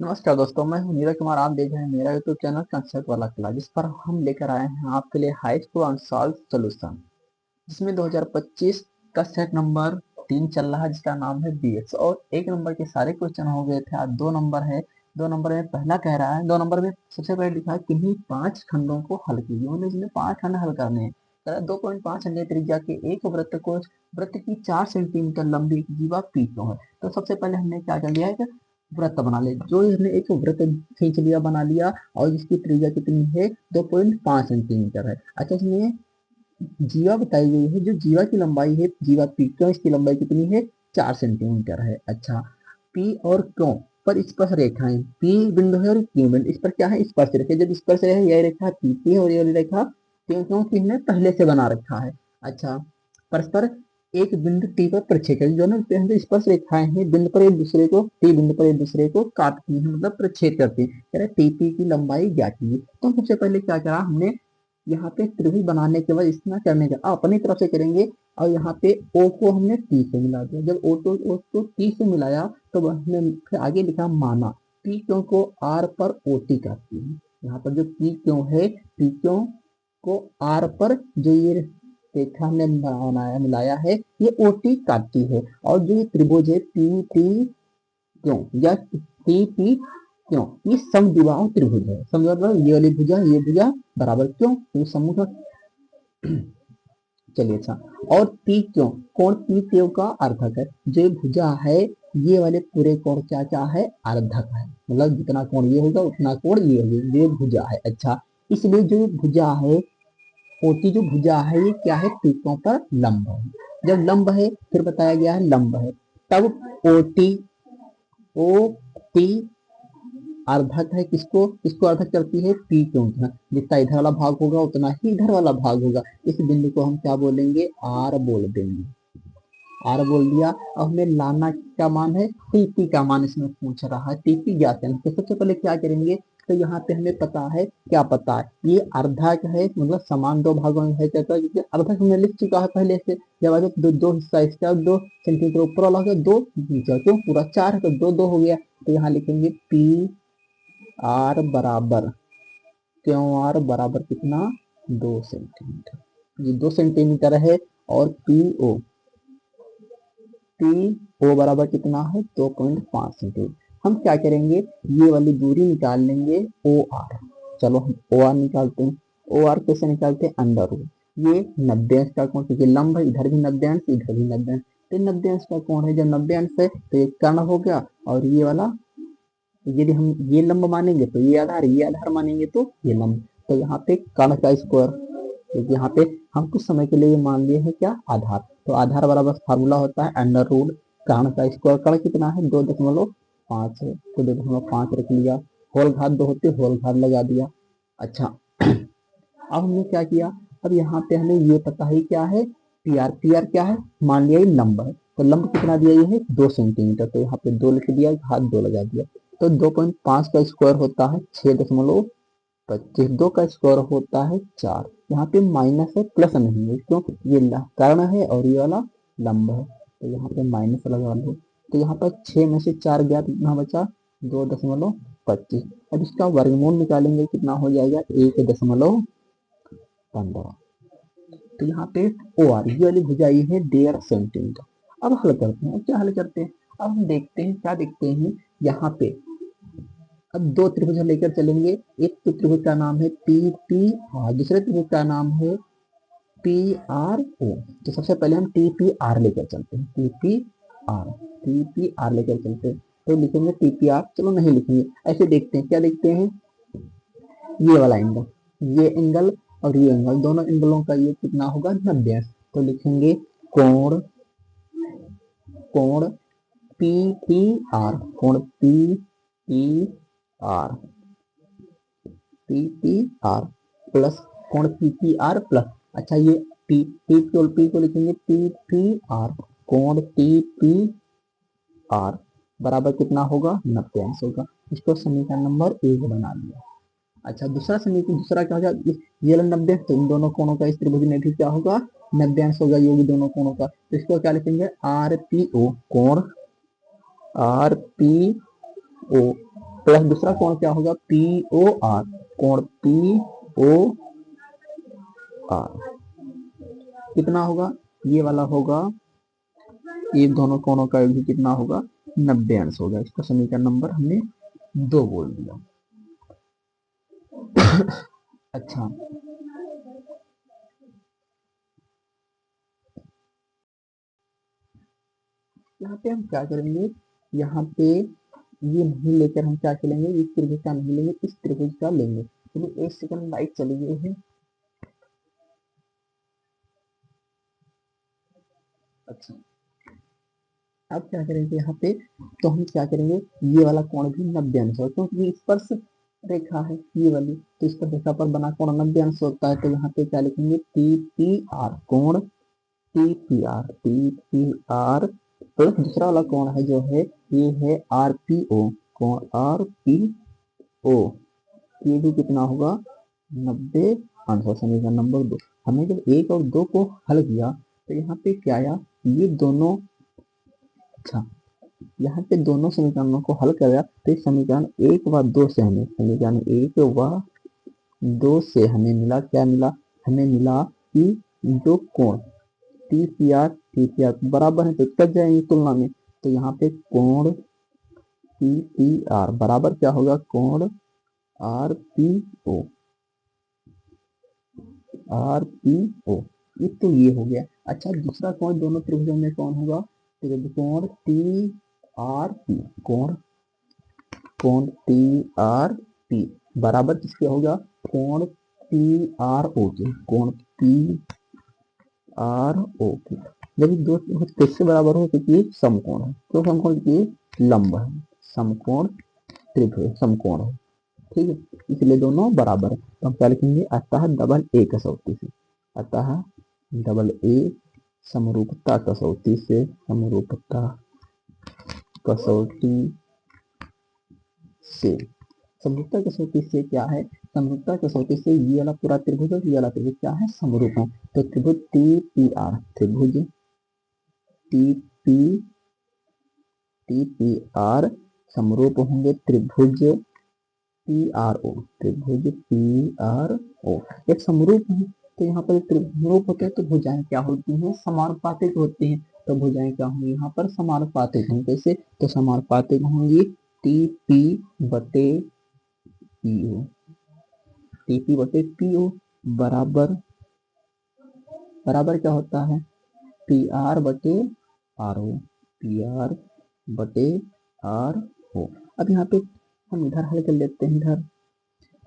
नमस्कार दोस्तों, मैं हूं नीरज कुमार। आप देख रहे हैं मेरा यूट्यूब चैनल कंसेप्ट वाला क्लास, जिस पर हम लेकर आए हैं आपके लिए हाई स्कूल अनसॉल्व सॉल्यूशन, जिसमें 2025 का सेट नंबर 3 चल रहा है, जिसका नाम है बीएक्स। और एक नंबर के सारे क्वेश्चन हो गए थे। आज 2 नंबर है। 2 नंबर में पहला कह रहा है, 2 नंबर में सबसे पहले लिखा है किन्हीं 5 खंडों को हल कीजिए। मतलब इसमें 5 खंड हल करने हैं। 2.5 सेंटीमीटर त्रिज्या के एक वृत्त की 4 सेंटीमीटर लंबी जीवा पी क्यों है। तो सबसे पहले हमने क्या कर लिया है कि वृत्त बना ले। जो हमने एक वृत्त खींच लिया, बना लिया, और जिसकी त्रिज्या कितनी है, 2.5 सेंटीमीटर है। अच्छा, इसमें जीवा बताई गई है। जो जीवा की लंबाई है, जीवा पी क्यों, इसकी लंबाई कितनी है, 4 सेंटीमीटर है। अच्छा, पी और क्यों पर स्पर्श रेखाएं, पी बिंदु है और क्यू बिंदु, इस पर क्या है, स्पर्श रेखा। जब स्पर्श रेखा, यह रेखा पी है और यह रेखा क्यों, क्योंकि हमने पहले से बना रखा है। अच्छा, परस्पर एक बिंदु टी पर प्रक्षेप है। जो ना स्पर्श रेखाएं हैं, बिंदु पर एक दूसरे को, टी बिंदु पर एक दूसरे को काटती हैं, मतलब प्रक्षेप करती है। कह रहे टीपी की लंबाई ज्ञात कीजिए। तो सबसे पहले क्या करा हमने, यहाँ पे त्रिभुज बनाने के बाद इतना करने का अपनी तरफ से करेंगे। और यहाँ पे ओ को हमने टी से मिला दिया। जब ओ को टी से मिलाया तो हमने फिर आगे लिखा माना पी क्यों को आर पर ओ टी काटती है। यहाँ पर जो पी क्यों है, पी क्यों को आर पर जो ये रेखा हमने बनाया मिलाया है, ये ओ टी काटती है। और जो ये त्रिभुज है पी टी क्यों या टी पी क्यों, ये समद्विबाहु त्रिभुज है। समद्विबाहु मतलब ये वाली भुजा ये भुजा बराबर क्यों, तो समूह। चलिए, अच्छा, और पी क्यों, कोण पी क्यों का अर्धक है। जो भुजा है, ये वाले पूरे कोण क्या क्या है, अर्धक है। मतलब जितना कोण ये होगा उतना कोण ये होगा, ये भुजा है। अच्छा, इसलिए जो भुजा है, ओटी जो भुजा है, ये क्या है, पीकों पर लंब है। जब लंब है, फिर बताया गया है लंब है, तब ओटी ओ टी अर्धक है। किसको किसको अर्धक करती है, पी क्यों। जितना इधर वाला भाग होगा उतना ही इधर वाला भाग होगा। इस बिंदु को हम क्या बोलेंगे, आर बोल देंगे। आर बोल दिया। अब हमें लाना क्या मान है, टीपी का मान इसमें पूछ रहा है। टीपी ज्ञात है, तो सबसे पहले क्या करेंगे, तो यहाँ पे हमें पता है, क्या पता है, ये अर्धक है, मतलब समान दो भागों में है। कहता है क्योंकि अर्धक हमने लिख चुका है पहले से। जब आगे दो हिस्सा इसका, 2 सेंटीमीटर ऊपर वाला होगा, 2 नीचे, क्यों पूरा 4 है तो 2 हो गया। तो यहाँ लिखेंगे पी आर बराबर, क्यों आर बराबर कितना, 2 सेंटीमीटर। ये 2 सेंटीमीटर है। और पी ओ बराबर कितना है, 2.5 सेंटीमीटर। हम क्या करेंगे, ये वाली दूरी निकाल लेंगे, ओ आर। चलो हम ओ आर निकालते हैं। ओ आर कैसे निकालते हैं, अंडर रूट। ये 90 अंश का कोण, क्योंकि लंब है, इधर भी 90 अंश इधर भी 90 अंश, तो 90 अंश का कोण है। जब 90 अंश है तो ये कर्ण हो गया, और ये वाला, यदि हम ये लंब मानेंगे तो ये आधार मानेंगे तो ये लंब। तो यहाँ पे कर्ण का स्क्वायर, क्योंकि यहाँ पे हम कुछ समय के लिए मान लिए हैं क्या, आधार। तो आधार बराबर फार्मूला होता है अंडर रूट कर्ण का स्क्वायर। कर्ण कितना है, 2.5 है, तो 2.5 रख लिया। होल घात 2 होते, होल घात लगा दिया। अच्छा, अब हमने क्या किया, अब यहाँ पे हमें ये पता ही क्या है, पी आर क्या है, मान लिया ये लंब है। तो लंब कितना दिया, ये है 2 सेंटीमीटर। तो यहाँ पे 2 लिख दिया, घात 2 लगा दिया। तो 2.5 का स्क्वायर होता है 6.25, 2 का स्क्वायर होता है 4। यहाँ पे माइनस है, प्लस नहीं है, क्यों, ये कर्ण है और ये वाला लंब है, तो यहाँ पे माइनस लगा दो। तो यहाँ पर 6 में से 4 गया, कितना बचा, 2.25। अब इसका वर्गमूल निकालेंगे, कितना हो जाएगा, 1.15। तो यहाँ पे ओ आर ये वाली भुजा ये है 1.5 सेंटीमीटर। अब हल करते हैं, क्या हल करते हैं, अब हम देखते हैं, क्या देखते हैं यहाँ पे। अब 2 त्रिभुज लेकर चलेंगे। एक तो त्रिभुज का नाम है पी पी आर, दूसरे त्रिभुज का नाम है पी आर ओ। तो सबसे पहले हम टी पी आर लेकर चलते हैं, टी पी आर लेकर चलते हैं। तो लिखेंगे टी पी आर, चलो नहीं लिखेंगे, ऐसे देखते हैं, क्या देखते हैं, ये वाला एंगल, ये एंगल और ये एंगल, दोनों एंगलों का ये कितना होगा, 90 अंश। तो लिखेंगे कोण, कोण पी पी आर, कोण P P R, P P R plus कोण पी पी आर प्लस, अच्छा ये पी को लिखेंगे पी पी आर, कोण पी पी आर बराबर कितना होगा, 90 अंश होगा। इसको समीकरण नंबर 1 बना लिया। अच्छा, दूसरा समीकरण, दूसरा क्या हो जाएगा, ये वाला 90, तो इन दोनों कोणों का इस त्रिभुज में भी क्या होगा, 90 अंश होगा, ये भी दोनों कोणों का। तो इसको क्या लिखेंगे, आर पी ओ, कोण आर पी ओ प्लस दूसरा कोण क्या होगा, पी ओ आर, कोण पी ओ आर कितना होगा, ये वाला होगा, ये दोनों कोणों का भी कितना होगा, 90 अंश होगा। इसका समीकरण नंबर हमने 2 बोल दिया। अच्छा, यहाँ पे हम क्या करेंगे, यहाँ पे ये नहीं लेकर हम क्या करेंगे, इस त्रिभुज का नहीं लेंगे, इस त्रिभुज का लेंगे। तो 1 सेकंड लाइट चली गई है। अच्छा, अब क्या करेंगे यहाँ पे, तो हम क्या करेंगे, ये वाला कोण भी 90 अंश होगा, क्योंकि ये स्पर्श रेखा है ये वाली, तो स्पर्श रेखा पर बना कोण 90 अंश होता है। तो यहाँ पे क्या लिखेंगे, टी पी आर, कोण T P R, T P R plus दूसरा वाला कोण है जो है, ये है आर पी ओ, कोण आर पी ओ, ये भी कितना होगा, 90 अंश। समीकरण नंबर 2। हमने जब 1 और 2 को हल किया तो यहाँ पे क्या आया, ये दोनों, अच्छा यहाँ पे दोनों समीकरणों को हल किया तो समीकरण 1 व 2 से हमें, समीकरण 1 व 2 से हमें मिला, क्या मिला, हमें मिला कि जो कोण टी पी आर बराबर है तो कट जाएंगे तुलना में, तो यहाँ पे कोण टी पी आर बराबर क्या होगा, कोण R P O, R P O, ये तो ये हो गया। अच्छा, दूसरा कोण दोनों त्रिभुजों में कौन होगा, त्रिभुज टी आर पी, कोण टी आर पी बराबर किसके होगा, कोण टी आर ओ के, कोण टी आर ओ के। जब दो त्रिभुज किससे बराबर हो, क्योंकि ये समकोण है, तो समकोण की लंब है, समकोण त्रिभुज समकोण है, ठीक है, इसलिए दोनों बराबर है। तो हम क्या लिखेंगे, अतः डबल ए कसौटी से, अतः डबल ए समरूपता कसौटी से, समरूपता कसौटी से, समरूपता कसौटी से क्या है, समरूपता कसौटी से ये वाला पूरा त्रिभुज और ये वाला त्रिभुज क्या है, समरूप है। तो त्रिभुज टी पी आर, त्रिभुज T P T P R समरूप होंगे त्रिभुज पी आर ओ, त्रिभुज पी आर ओ एक समरूप है। तो यहाँ पर त्रिभुज होते हैं तो भुजाएं क्या होती हैं, समानुपातिक होती हैं। तो भुजाएं क्या होंगी, यहाँ पर समानुपातिक होंगी। कैसे, तो समानुपातिक होंगी टी पी बटे पी ओ, टी पी बटे पी ओ बराबर, बराबर क्या होता है, पी आर बटे आर ओ, पी आर बटे आर ओ। अब यहाँ पे हम इधर हल कर लेते हैं, इधर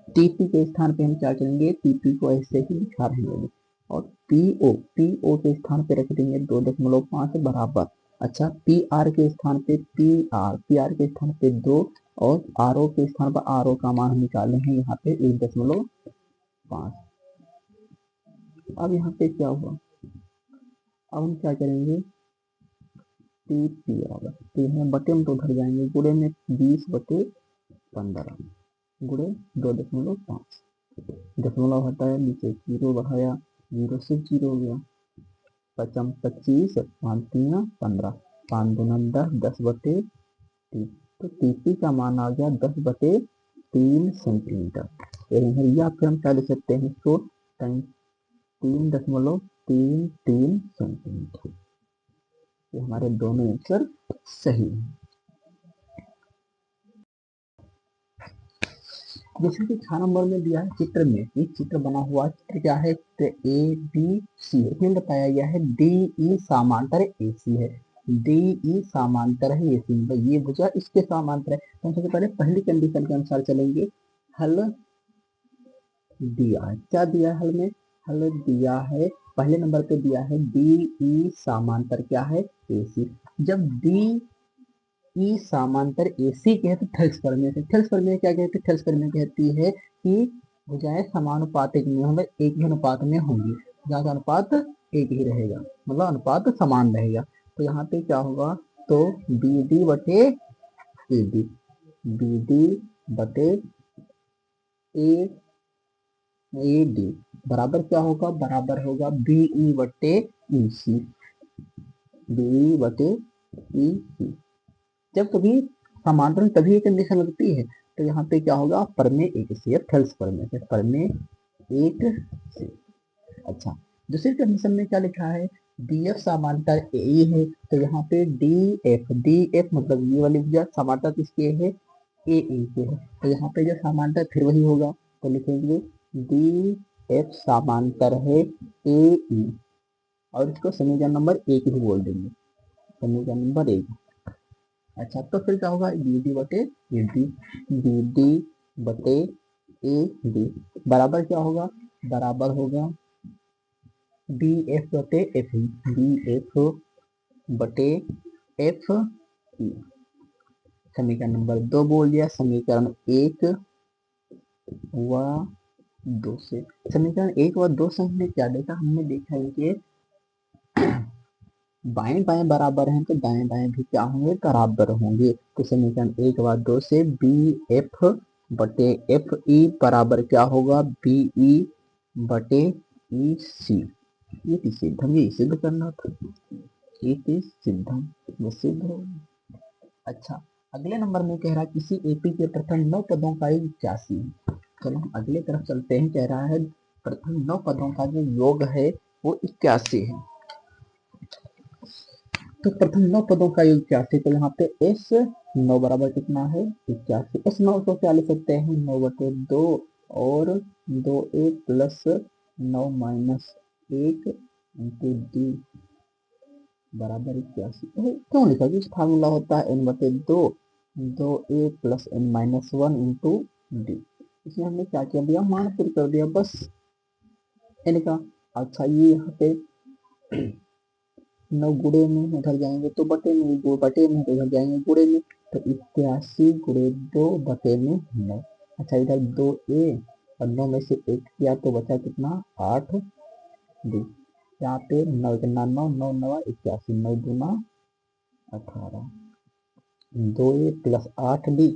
टीपी के स्थान पे हम क्या करेंगे, टीपी को ऐसे ही लिखा रहेंगे और पीओ के स्थान पे रख देंगे 2.5 बराबर। अच्छा, पी आर के स्थान पे पी आर के स्थान पे 2 और आर ओ के स्थान पर आर ओ का मान हम निकाले हैं यहाँ पे 1.5। अब यहाँ पे क्या हुआ, अब हम क्या करेंगे, टी पी आर, तो यहाँ बटे में तो उधर जाएंगे, गुणे में 20/15 गुणे 2.5, दशमलव हटाया, नीचे 0 बढ़ाया, 0 से 0 हो गया, 25, 5 3 15, 5 2 10, 10/3। तो टीपी का मान आ गया 10/3 सेंटीमीटर। या फिर हम क्या लिख सकते हैं इसको, 3.33 सेंटीमीटर। ये हमारे दोनों आंसर सही है। जैसे कि 6 नंबर में दिया है चित्र में, एक चित्र बना हुआ, चित्र क्या है, ए बी सी है, बताया गया है डी ई समांतर ए सी है, डी ई समांतर है ए सी, मतलब ये भुजा इसके समांतर है। तो हम सबसे पहले पहली कंडीशन के अनुसार चलेंगे। हल दिया है, क्या दिया है हल में, हल दिया है पहले नंबर पे दिया है डी ई समांतर क्या है, ए सी। जब डी ई समांतर एसी के है तो थेल्स प्रमेय से, थेल्स प्रमेय क्या कहती है, थेल्स प्रमेय कहती है कि भुजाएं समानुपातिक में, मतलब एक ही अनुपात में होंगी, जहाँ का अनुपात एक ही रहेगा, मतलब अनुपात समान रहेगा। तो यहाँ पे क्या होगा, तो बी डी बटे ए डी, बी डी बटे ए डी बराबर क्या होगा, बराबर होगा बी ई बटे ई सी, बी बटे ई सी। जब कभी समांतर तभी एक कंडीशन लगती है तो यहाँ पे क्या होगा, प्रमेय एक से, थेल्स प्रमेय से, प्रमेय एक से। अच्छा, दूसरी कंडीशन में क्या लिखा है, डी एफ समांतर ए है, तो यहाँ पे डी एफ मतलब ये वाली जो समांतर किसके है, ए के है, तो यहाँ पे जो समांतर फिर वही होगा, तो लिखेंगे डी एफ समांतर है ए ई, और इसको समीकरण नंबर एक ही बोल देंगे, समीकरण नंबर एक। अच्छा, तो फिर क्या होगा, बी डी बटे ए डी, बी डी बटे ए डी बराबर क्या होगा, बराबर होगा डी एफ बटे एफ ई, डी एफ बटे एफ ई। समीकरण नंबर दो बोल दिया, समीकरण एक व दो से, समीकरण एक व दो से हमने क्या देखा, हमने देखा है कि बाएं बाएं बराबर हैं तो दाएं दाएं भी क्या होंगे, बराबर होंगे। तो समीकरण एक व दो से बी एफ बटे एफ ई बराबर क्या होगा, बी ई बटे ई सी। ये सिद्धम, ये सिद्ध करना था, ये सिद्धम, वो सिद्ध हो। अच्छा, अगले नंबर में कह रहा है किसी एपी के प्रथम 9 पदों का योग 81 है। चलो हम अगले तरफ चलते हैं, कह रहा है प्रथम 9 पदों का जो योग है वो 81 है। तो प्रथम 9 पदों का योग 81, तो यहाँ पे एस 9 बराबर कितना है, 81। एस 9 को क्या लिख सकते हैं, 9 बटे 2 और 2a plus 9 minus 1 into D बराबर 81। क्यों लिखा, इस फार्मूला होता है n बटे 2, 2a plus n minus 1 into D. इसमें हमने क्या किया दिया, मान फिर कर दिया बस n का। अच्छा, ये यहाँ पे 9 गुड़े में उधर जाएंगे तो बटे में, बटे में तो उधर जाएंगे गुड़े में, तो 81 गुड़े 2 बटे में 9। अच्छा, इधर 2a और 9 में से 1 किया तो बचा कितना, 8 डी। यहाँ पे 9 गुना 9, 9 9 81, 9 दूना 18, 2a प्लस 8 डी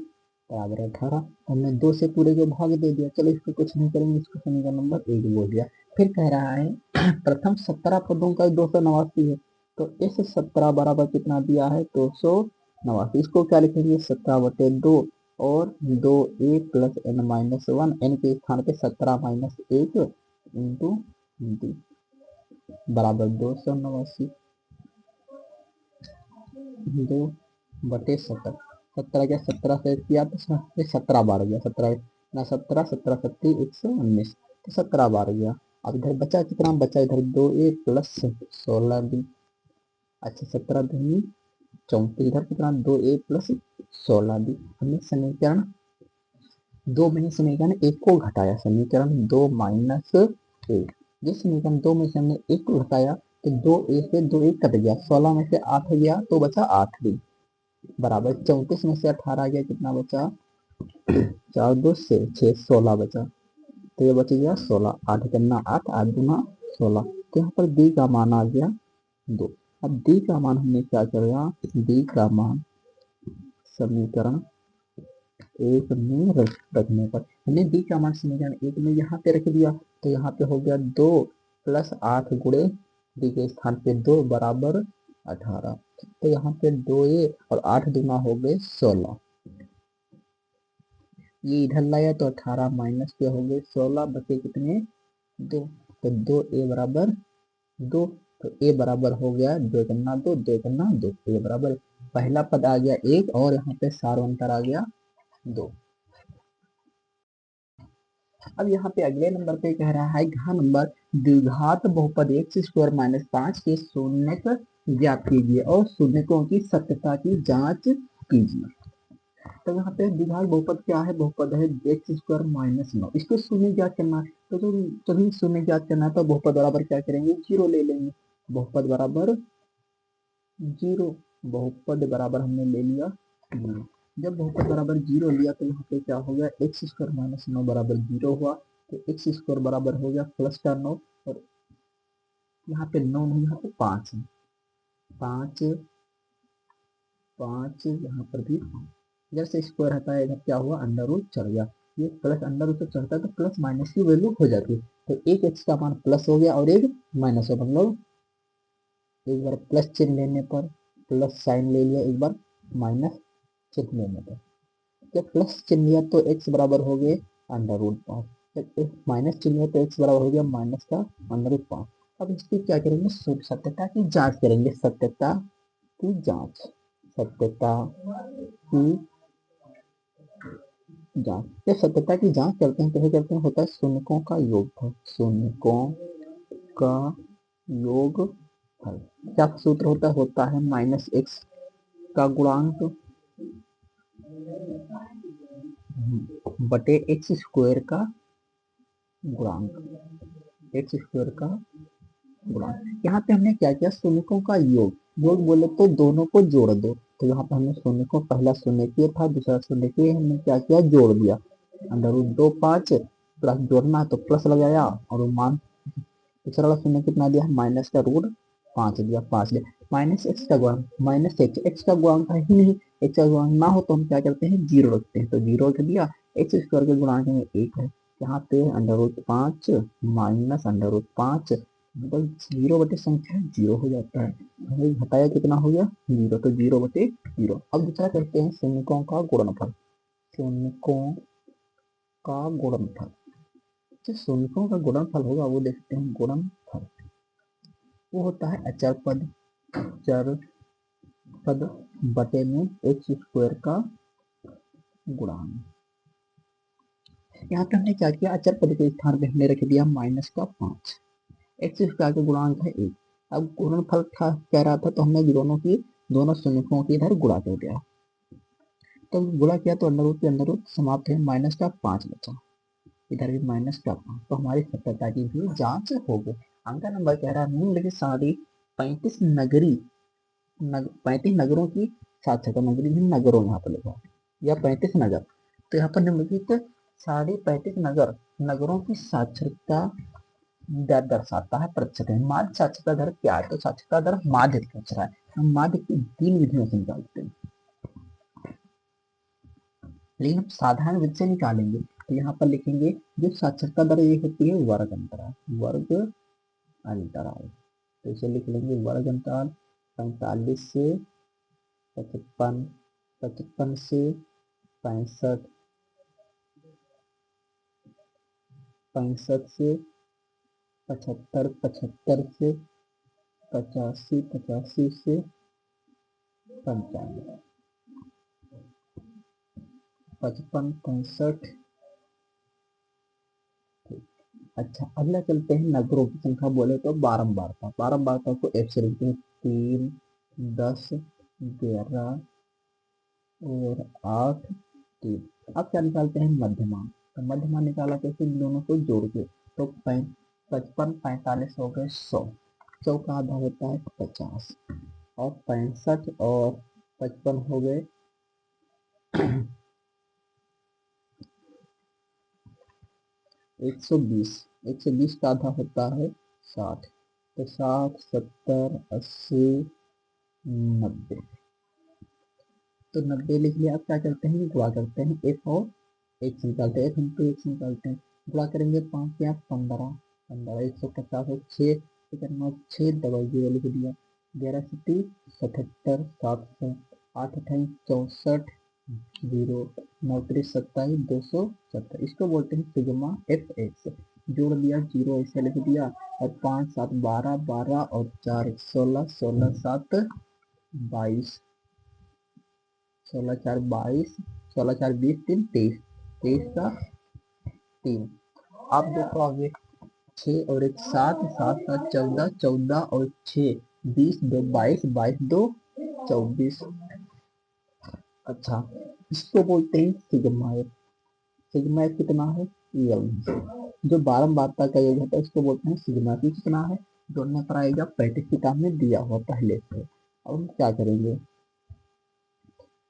बराबर 18। हमने 2 से पूरे को भाग दे दिया, चलो इसको कुछ नहीं करेंगे, इसको समीकरण नंबर 1 बोल दिया। फिर कह रहा है प्रथम 17 पदों का 289 है, तो इस 17 बराबर कितना दिया है, 289। इसको क्या लिखेंगे, 17 बटे 2 और 2a plus n minus 1, n के स्थान पे 17 माइनस 1 इंटू डी बराबर 289। 2 बटे 17, 17 क्या, 17 से किया तो 17 बार गया, 17 ना 17, 17 सत्ती 119, तो 17 बार गया। अब इधर बचा कितना, बचा इधर 2a प्लस 16 डी। अच्छा, 17 दूनी 34, इधर कितना 2a प्लस 16 डी। हमने समीकरण 2 में समीकरण 1 को घटाया, समीकरण 2 माइनस 1, जिस समीकरण 2 में से हमने 1 को घटाया तो 2a से 2a कट गया, 16 में से 8 गया तो बचा 8 डी बराबर 34 में से 18 गया, कितना बचा, 4 2 से 6, 16 बचा, तो ये बच गया 16, 8 करना 8, 8 दूना 16। तो यहाँ पर डी का मान आ गया 2। अब डी का मान हमने क्या किया, डी का मान समीकरण 1 में रखने पर हमने डी का मान समीकरण 1 में यहाँ पे रख दिया, तो यहाँ पे हो गया 2 प्लस 8 गुड़े डी के स्थान पे 2 बराबर 18। तो यहाँ पे 2a और 8 दूना हो गए 16, ये इधर लाया तो 18 माइनस के हो गए 16, बचे कितने 2, तो 2a बराबर 2, तो a बराबर हो गया 2 करना 2, 2 करना 2, a बराबर पहला पद आ गया 1 और यहाँ पे सार अंतर आ गया 2। अब यहाँ पे अगले नंबर पे कह रहा है घा नंबर द्विघात बहुपद एक्स स्क्वायर माइनस 5 के शून्यक ज्ञात कीजिए और शून्यकों की सत्यता की जांच कीजिए। तो यहाँ पे द्विघात बहुपद क्या है, बहुपद है एक्स स्क्वायर माइनस 9, इसको शून्य ज्ञात करना है। तो जो सभी शून्य ज्ञात करना है तो बहुपद बराबर क्या करेंगे, 0 ले लेंगे, बहुपद बराबर 0, बहुपद बराबर हमने ले लिया 0। जब बहुपद बराबर 0 लिया तो यहाँ पे क्या हो गया, एक्स स्क्वायर माइनस 9 बराबर 0 हुआ, तो एक्स स्क्वायर बराबर हो गया प्लस का 9, और यहाँ पे 9 नहीं, यहाँ पे 5 है, 5 5 यहाँ पर भी इधर से स्क्वायर हटा है, इधर क्या हुआ, अंडर रूट चढ़ गया, ये प्लस अंडर रूट से चढ़ता है तो प्लस माइनस की वैल्यू हो जाती है, तो एक एक्स का मान प्लस हो गया और एक माइनस हो, मतलब एक बार प्लस चिन्ह लेने पर प्लस साइन ले लिया, एक बार माइनस चिन्ह लेने पर। जब प्लस चिन्ह लिया तो x बराबर हो गए √5, जब माइनस चिन्ह लिया तो x बराबर हो गया माइनस का √5। अब इसकी क्या करेंगे, सत्यता की जांच करेंगे, सत्यता की जांच, सत्यता की जांच। जब सत्यता की जांच करते हैं कैसे करते हैं, होता है शून्यकों का योगफल, शून्यकों का योगफल। क्या सूत्र होता है -x का गुणांक बटे एक्स स्क्वायर का गुणांक, एक्स स्क्वायर का गुणांक। यहाँ पे हमने क्या किया, शून्यकों का योग, योग बोले तो दोनों को जोड़ दो, तो यहाँ पे हमने शून्य को, पहला शून्य के था दूसरा शून्य के, हमने क्या किया जोड़ दिया, √2 5 प्लस जोड़ना तो प्लस लगाया और मान दूसरा वाला शून्य कितना दिया, माइनस का √5 दिया, 5 दिया। माइनस एक्स का गुणांक, माइनस एक्स, एक्स का गुणांक है ही नहीं, एक्स का गुणांक ना हो तो हम क्या करते हैं जीरो रखते हैं, तो जीरो रख दिया। एक्स स्क्वायर के गुणांक में 1 है, यहाँ पे √5 माइनस √5 मतलब जीरो बटे संख्या जीरो हो जाता है, हमें घटाया कितना हो गया जीरो, तो जीरो बटे जीरो। अब दूसरा करते हैं शून्यकों का गुणनफल, शून्यकों का गुणनफल। जो शून्यकों का गुणनफल होगा वो देखते हैं, गुणनफल वो होता है अचर पद, अचर पद बटे में एक्स स्क्वायर का गुणांक। यहाँ पे हमने क्या किया, अचर पद के स्थान पे हमने रख दिया -5, एक्स स्क्वायर का गुणांक है 1। अब गुणनफल था कह रहा था तो हमने दोनों शून्यकों की इधर गुणा कर दिया, तो गुणा किया तो अंडर रूट समाप्त है, -5 बचा, इधर भी -5, तो हमारी सत्यता की भी जांच हो गई। अंका नंबर कह रहा है निम्नलिखित सारी 35 नगरी 35 नगरों की साक्षरता, नगरी भी नगरों यहाँ पर लिखा है, या 35 नगर, तो यहाँ पर निम्नलिखित साढ़े 35 नगरों की साक्षरता दर दर्शाता है प्रतिशत में। माध्य साक्षरता दर क्या है, तो साक्षरता दर माध्य पूछ रहा है, हम माध्य की 3 विधियों से निकालते हैं, लेकिन हम साधारण विधि से निकालेंगे, तो यहाँ पर लिखेंगे जो साक्षरता दर ये होती है वर्ग अंतराल, वर्ग अंतराल, तो इसे लिख लेंगे वर्ग अंतराल 45 से 55, 55 से 65, 65 से 75, 75 से 85, 85 से 95, 55, 65। अच्छा अगला चलते हैं नगरों की संख्या, बोले तो बारंबारता, बारंबारता को एफ से लिखते हैं 3, 10, 11 और 8, 3। अब क्या निकालते हैं मध्यमान, तो मध्यमान निकाला कैसे, इन दोनों को जोड़ के, तो 55, 45 हो गए 100, 100 का आधा होता है 50, और 65 और 55 हो गए 120, 120 का आधा होता है 60, तो 60, 70, 80, 90, तो 90 लिख लिया। अब क्या करते हैं गुणा करते हैं, एफ और एक्स निकालते हैं, एफ इंटू एक्स निकालते हैं, गुणा करेंगे 5 या 15, 15 150 और 6 6 डबल जीरो लिख दिया, 11 सती 77, 700, 8 28 64, 0 9 3 27 270, इसको बोलते हैं सिग्मा एफ एक्स। जोड़ दिया जीरो ऐसे लिख दिया, और 5 7 12, 12 और 4 16, 16 7 22, 16 4 22, 16 4 20, 3 23, 23 का 3। आप देखो आगे 6 और 1 7, 7 7 14, 14 और 6 20, 2 22, 22 2 24। अच्छा इसको बोलते हैं सिग्मा एफ, सिग्मा एफ कितना है, जो बारंबारता का योग होता है इसको बोलते हैं सिग्मा एफ, कितना है जोड़ने पर आएगा, 35 किताब में दिया हुआ पहले से। अब हम क्या करेंगे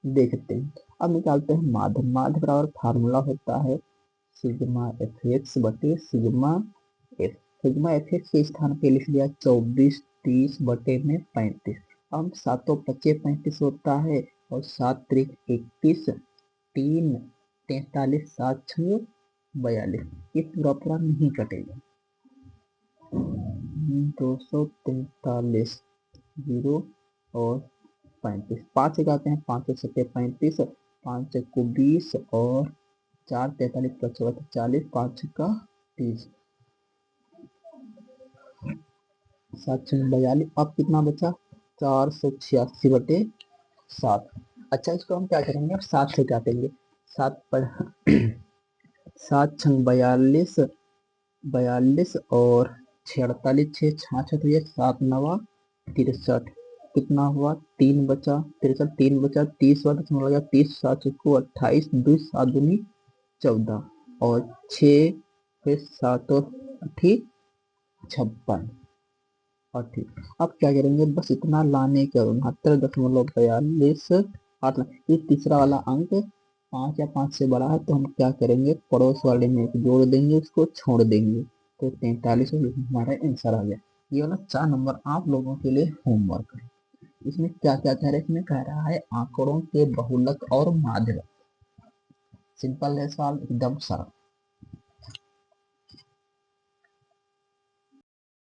देखते हैं, अब निकालते हैं माध्य, माध्य बराबर फार्मूला होता है सिग्मा एफ एक्स बटे sigma F, sigma F x के स्थान पे लिख लिया 24 30 बटे में 35, अब 7 25 35 होता है, और 7 3 31, 3 43, 7 6 42, ये पूरा पूरा नहीं कटेगा, 243, 0 और 35, 5 से आते हैं 5 सत्ते 35, 5 को 20 और 4 43 55 40 5 का 30 7 6 42। अब कितना बचा 486/7। अच्छा इसको हम क्या करेंगे अब 7 से काटेंगे। 7 पर 7 6 42 42 और 46 6 66 तो ये 7 9 63 कितना हुआ 3 बचा 63 3 बचा 30 हुआ 30 7 को 28 2 7 दूनी 14 और 6 फिर 7 और 8 56 और ठीक। अब क्या करेंगे बस इतना लाने के 69.42 8 ये तीसरा वाला अंक 5 या 5 से बड़ा है तो हम क्या करेंगे पड़ोस वाले में एक जोड़ देंगे उसको छोड़ देंगे तो 43 हमारा आंसर आ गया। ये वाला 4 नंबर आप लोगों के लिए होमवर्क है। इसमें क्या क्या कह रहा है इसमें कह रहा है आंकड़ों के बहुलक और माध्य। सिंपल है सवाल एकदम सरल।